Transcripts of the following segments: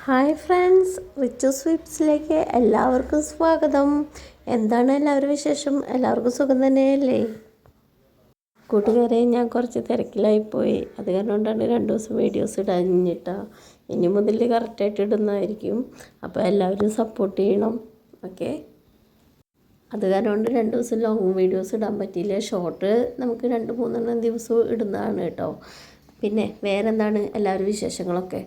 Hi friends, Richu സ്വീറ്റ്സിലേക്ക് എല്ലാവർക്കും സ്വാഗതം. എന്താണ് എല്ലാവരും വിശേഷം? എല്ലാവർക്കും സുഖം തന്നെയല്ലേ? കൂട്ടുകാരെ, ഞാൻ കുറച്ച് തിരക്കിലായിപ്പോയി. അത് കാരണം കൊണ്ടാണ് 2 ദിവസം വീഡിയോസ് ഇടാഞ്ഞിട്ടാ. ഇനി മുതൽ കറക്റ്റായിട്ട് ഇടുന്നതായിരിക്കും. അപ്പോൾ എല്ലാവരും സപ്പോർട്ട് ചെയ്യണം, ഓക്കെ? അത് കാരണം കൊണ്ട് 2 ദിവസം ലോങ് വീഡിയോസ് ഇടാൻ പറ്റിയില്ല. ഷോർട്ട് നമുക്ക് 2-3 ദിവസവും ഇടുന്നതാണ് കേട്ടോ. പിന്നെ വേറെ എന്താണ് എല്ലാവരും വിശേഷങ്ങളൊക്കെ?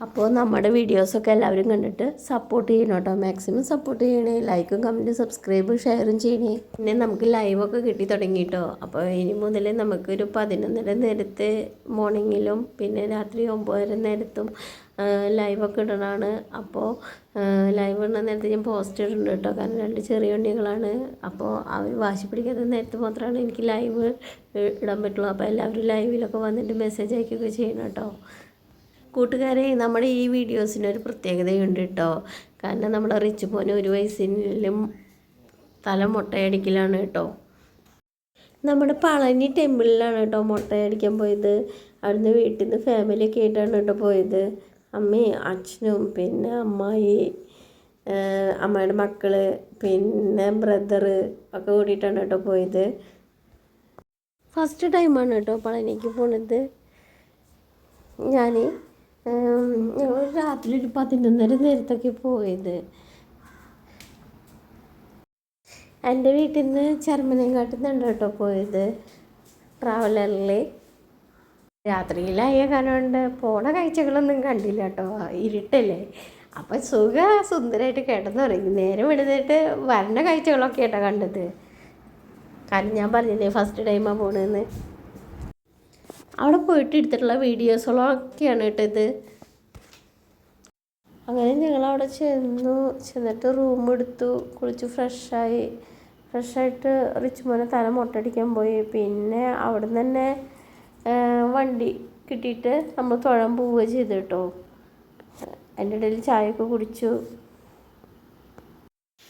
അപ്പോൾ നമ്മുടെ വീഡിയോസൊക്കെ എല്ലാവരും കണ്ടിട്ട് സപ്പോർട്ട് ചെയ്യണം കേട്ടോ. മാക്സിമം സപ്പോർട്ട് ചെയ്യണേ. ലൈക്കും കമൻറ്റും സബ്സ്ക്രൈബും ഷെയറും ചെയ്യണേ. പിന്നെ നമുക്ക് ലൈവൊക്കെ കിട്ടി തുടങ്ങി കേട്ടോ. അപ്പോൾ ഇനി മുതൽ നമുക്കൊരു 11:30 നേരത്തെ മോർണിംഗിലും പിന്നെ രാത്രി 9 നേരത്തും ലൈവൊക്കെ ഇടണതാണ്. അപ്പോൾ ലൈവ് ഇടുന്ന നേരത്തെ ഞാൻ പോസ്റ്റ് ഇടുന്നുണ്ട് കേട്ടോ. കാരണം 2 ചെറിയ ഉണ്ണികളാണ്. അപ്പോൾ അവർ വാശി പിടിക്കാത്ത നേരത്തെ മാത്രമാണ് എനിക്ക് ലൈവ് ഇടാൻ പറ്റുള്ളൂ. അപ്പോൾ എല്ലാവരും ലൈവിലൊക്കെ വന്നിട്ട് മെസ്സേജ് അയക്കുകയൊക്കെ ചെയ്യണം കേട്ടോ. കൂട്ടുകാരെ, നമ്മുടെ ഈ വീഡിയോസിനൊരു പ്രത്യേകതയുണ്ട് കേട്ടോ. കാരണം നമ്മുടെ റിച്ചു മോന് 1 വയസ്സിലും തല മുട്ടയടിക്കലാണ് കേട്ടോ. നമ്മുടെ പളനി ടെമ്പിളിലാണ് കേട്ടോ മുട്ടയടിക്കാൻ പോയത്. അവിടുന്ന് വീട്ടിൽ നിന്ന് ഫാമിലിയൊക്കെ ആയിട്ടാണ് കേട്ടോ പോയത്. അമ്മയും അച്ഛനും പിന്നെ അമ്മായി, അമ്മയുടെ മക്കൾ, പിന്നെ ബ്രദറ് ഒക്കെ കൂടിയിട്ടാണ് കേട്ടോ പോയത്. ഫസ്റ്റ് ടൈമാണ് കേട്ടോ പളനിക്ക് പോണത്. ഞങ്ങൾ രാത്രി ഒരു 11:30 നേരത്തൊക്കെ പോയത്. എൻ്റെ വീട്ടിൽ നിന്ന് ചെറുമനേങ്കാട്ടിൽ നിന്നാണ് കേട്ടോ പോയത് ട്രാവലറിൽ. രാത്രിയിലായ കാരണം കൊണ്ട് പോണ കാഴ്ചകളൊന്നും കണ്ടില്ല കേട്ടോ. ഇരുട്ടല്ലേ. അപ്പം സുന്ദരമായിട്ട് കിടന്നുറങ്ങി. നേരം എഴുന്നേറ്റ് വരണ കാഴ്ചകളൊക്കെ കേട്ടോ കണ്ടത്. കാരണം ഞാൻ പറഞ്ഞില്ലേ ഫസ്റ്റ് ടൈമാണ് പോണതെന്ന്. അവിടെ പോയിട്ട് എടുത്തിട്ടുള്ള വീഡിയോസുകളൊക്കെയാണ് കേട്ടോ ഇത്. അങ്ങനെ ഞങ്ങളവിടെ ചെന്നിട്ട് റൂം എടുത്തു, കുളിച്ച് ഫ്രഷായിട്ട് റിച്ച് മോനെ തല മുട്ടടിക്കാൻ പോയി. പിന്നെ അവിടെ നിന്ന് തന്നെ വണ്ടി കിട്ടിയിട്ട് നമ്മൾ തൊഴാൻ പോവുക ചെയ്തു കേട്ടോ. അതിൻ്റെ ഇടയിൽ ചായയൊക്കെ കുടിച്ചു.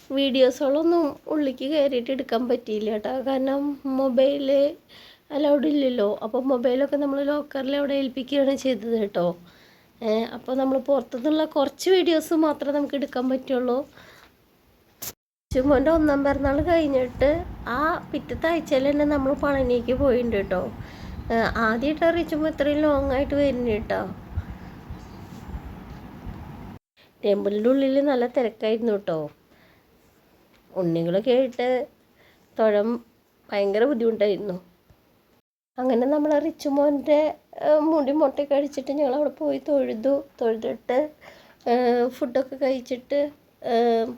വീഡിയോസുകളൊന്നും ഉള്ളിലേക്ക് കയറിയിട്ട് എടുക്കാൻ പറ്റിയില്ല കേട്ടോ. കാരണം മൊബൈൽ അലൗഡ് ഇല്ലല്ലോ. അപ്പോൾ മൊബൈലൊക്കെ നമ്മൾ ലോക്കറിൽ അവിടെ ഏൽപ്പിക്കുകയാണ് ചെയ്തത് കേട്ടോ. അപ്പോൾ നമ്മൾ പുറത്തുനിന്നുള്ള കുറച്ച് വീഡിയോസ് മാത്രമേ നമുക്ക് എടുക്കാൻ പറ്റുള്ളൂ. ചുമോൻ്റെ 1ാം പിറന്നാൾ കഴിഞ്ഞിട്ട് ആ പിറ്റത്തെ ആഴ്ചയിൽ തന്നെ നമ്മൾ പളനിക്ക് പോയിട്ടുണ്ട് കേട്ടോ. ആദ്യമായിട്ട് റിച്ചുമ്പോൾ ഇത്രയും ലോങ് ആയിട്ട് വരുന്നുണ്ട് കേട്ടോ. ടെമ്പിളിൻ്റെ ഉള്ളിൽ നല്ല തിരക്കായിരുന്നു കേട്ടോ. ഉണ്ണികളൊക്കെ ആയിട്ട് തൊഴാൻ ഭയങ്കര ബുദ്ധിമുട്ടായിരുന്നു. അങ്ങനെ നമ്മൾ റിച്ചു മോൻ്റെ മുടി മുട്ടയൊക്കെ അടിച്ചിട്ട് ഞങ്ങളവിടെ പോയി തൊഴുതിട്ട് ഫുഡൊക്കെ കഴിച്ചിട്ട്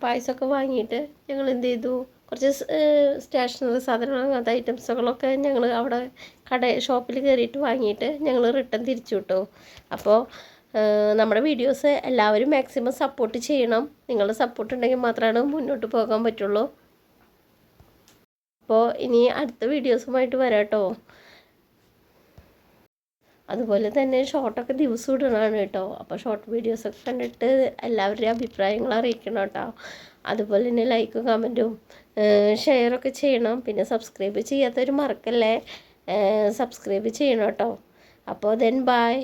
പായസമൊക്കെ വാങ്ങിയിട്ട് ഞങ്ങൾ എന്ത് ചെയ്തു, കുറച്ച് സ്റ്റേഷനറി സാധനങ്ങൾ അങ്ങനത്തെ ഐറ്റംസുകളൊക്കെ ഞങ്ങൾ അവിടെ ഷോപ്പിൽ കയറിയിട്ട് വാങ്ങിയിട്ട് ഞങ്ങൾ റിട്ടേൺ തിരിച്ചു വിട്ടു. അപ്പോൾ നമ്മുടെ വീഡിയോസ് എല്ലാവരും മാക്സിമം സപ്പോർട്ട് ചെയ്യണം. നിങ്ങളുടെ സപ്പോർട്ട് ഉണ്ടെങ്കിൽ മാത്രമാണ് മുന്നോട്ട് പോകാൻ പറ്റുള്ളൂ. അപ്പോൾ ഇനി അടുത്ത വീഡിയോസുമായിട്ട് വരാം കേട്ടോ. അതുപോലെ തന്നെ ഷോർട്ടൊക്കെ ദിവസം ഇടണമാണ് കേട്ടോ. അപ്പോൾ ഷോർട്ട് വീഡിയോസൊക്കെ കണ്ടിട്ട് എല്ലാവരുടെയും അഭിപ്രായങ്ങൾ അറിയിക്കണം കേട്ടോ. അതുപോലെ തന്നെ ലൈക്കും കമൻറ്റും ഷെയറൊക്കെ ചെയ്യണം. പിന്നെ സബ്സ്ക്രൈബ് ചെയ്യാത്തവർ മറക്കല്ലേ, സബ്സ്ക്രൈബ് ചെയ്യണം കേട്ടോ. അപ്പോൾ ബൈ.